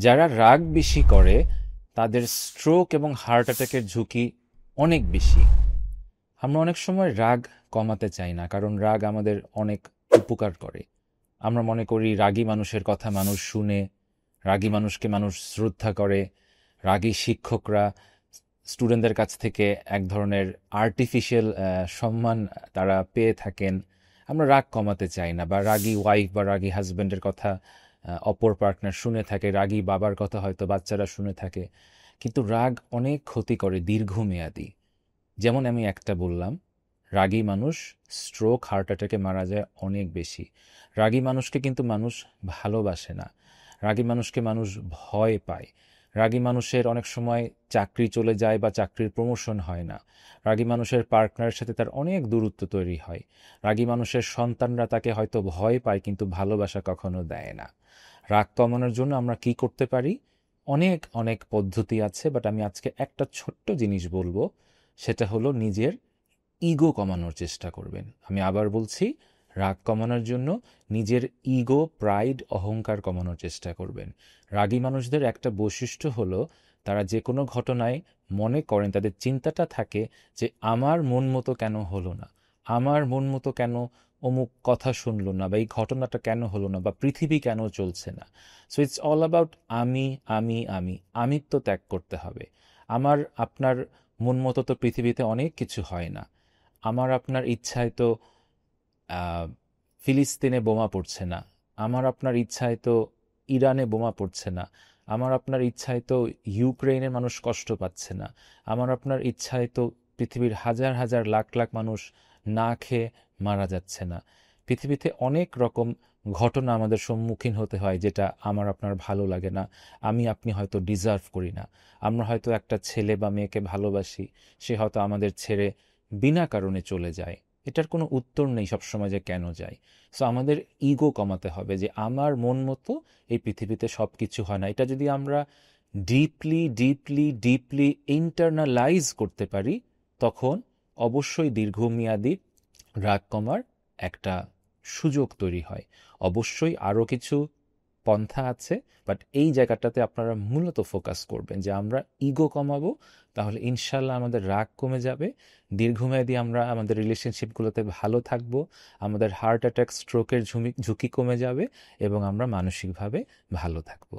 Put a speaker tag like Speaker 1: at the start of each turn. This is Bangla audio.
Speaker 1: যারা রাগ বেশি করে তাদের স্ট্রোক এবং হার্ট অ্যাটাকের ঝুঁকি অনেক বেশি। আমরা অনেক সময় রাগ কমাতে চাই না, কারণ রাগ আমাদের অনেক উপকার করে। আমরা মনে করি রাগী মানুষের কথা মানুষ শুনে, রাগী মানুষকে মানুষ শ্রদ্ধা করে, রাগী শিক্ষকরা স্টুডেন্টদের কাছ থেকে এক ধরনের আর্টিফিশিয়াল সম্মান তারা পেয়ে থাকেন। আমরা রাগ কমাতে চাই না, বা রাগী ওয়াইফ বা রাগী হাজব্যান্ডের কথা অপর পার্টনার শুনে থাকে, রাগী বাবার কথা হয়তো বাচ্চারা শুনে থাকে। কিন্তু রাগ অনেক ক্ষতি করে দীর্ঘমেয়াদী। যেমন আমি একটা বললাম, রাগী মানুষ স্ট্রোক হার্ট অ্যাটাকে মারা যায় অনেক বেশি। রাগী মানুষকে কিন্তু মানুষ ভালোবাসে না, রাগী মানুষকে মানুষ ভয় পায়। রাগী মানুষের অনেক সময় চাকরি চলে যায় বা চাকরির প্রমোশন হয় না। রাগী মানুষের পার্টনারের সাথে তার অনেক দূরত্ব তৈরি হয়। রাগী মানুষের সন্তানরা তাকে হয়তো ভয় পায় কিন্তু ভালোবাসা কখনো দেয় না। রাগ কমানোর জন্য আমরা কি করতে পারি? অনেক অনেক পদ্ধতি আছে, বাট আমি আজকে একটা ছোট্ট জিনিস বলবো। সেটা হলো নিজের ইগো কমানোর চেষ্টা করবেন। আমি আবার বলছি, রাগ কমানোর জন্য নিজের ইগো, প্রাইড, অহংকার কমানোর চেষ্টা করবেন। রাগী মানুষদের একটা বৈশিষ্ট্য হলো তারা যে কোনো ঘটনায় মনে করেন, তাদের চিন্তাটা থাকে যে আমার মন মতো কেন হলো না, আমার মন মতো কেন অমুক কথা শুনলো না, বা এই ঘটনাটা কেন হলো না, বা পৃথিবী কেন চলছে না। সো ইটস অল অ্যাবাউট আমি, আমি, আমি। আমিত্ব ত্যাগ করতে হবে। আমার আপনার মন মতো তো পৃথিবীতে অনেক কিছু হয় না। আমার আপনার ইচ্ছায় তো আহ, ফিলিস্তিনে বোমা পড়ছে না। আমার আপনার ইচ্ছায় তো ইরানে বোমা পড়ছে না। আমার আপনার ইচ্ছায় তো ইউক্রেনের মানুষ কষ্ট পাচ্ছে না। আমার আপনার ইচ্ছায় তো পৃথিবীর হাজার হাজার লাখ লাখ মানুষ না খেয়ে মারা যাচ্ছে না। পৃথিবীতে অনেক রকম ঘটনা আমাদের সম্মুখীন হতে হয় যেটা আমার আপনার ভালো লাগে না। আমি আপনি হয়তো ডিজার্ভ করি না। আমরা হয়তো একটা ছেলে বা মেয়েকে ভালোবাসি, সে হয়তো আমাদের ছেড়ে বিনা কারণে চলে যায়। এটার কোনো উত্তর নেই সবসময় যে কেন যায়। সো আমাদের ইগো কমাতে হবে যে আমার মন মতো এই পৃথিবীতে সব কিছু হয় না। এটা যদি আমরা ডিপলি ডিপলি ডিপলি ইন্টারনালাইজ করতে পারি, তখন অবশ্যই দীর্ঘমেয়াদী রাগ কমার একটা সুযোগ তৈরি হয়। অবশ্যই আরও কিছু পন্থা আছে, বাট এই জায়গাটাতে আপনারা মূলত ফোকাস করবেন যে আমরা ইগো কমাবো, তাহলে ইনশাল্লাহ আমাদের রাগ কমে যাবে। দীর্ঘমেয়াদী আমরা আমাদের রিলেশনশিপগুলোতে ভালো থাকবো, আমাদের হার্ট অ্যাটাক স্ট্রোকের ঝুঁকি কমে যাবে, এবং আমরা মানসিকভাবে ভালো থাকবো।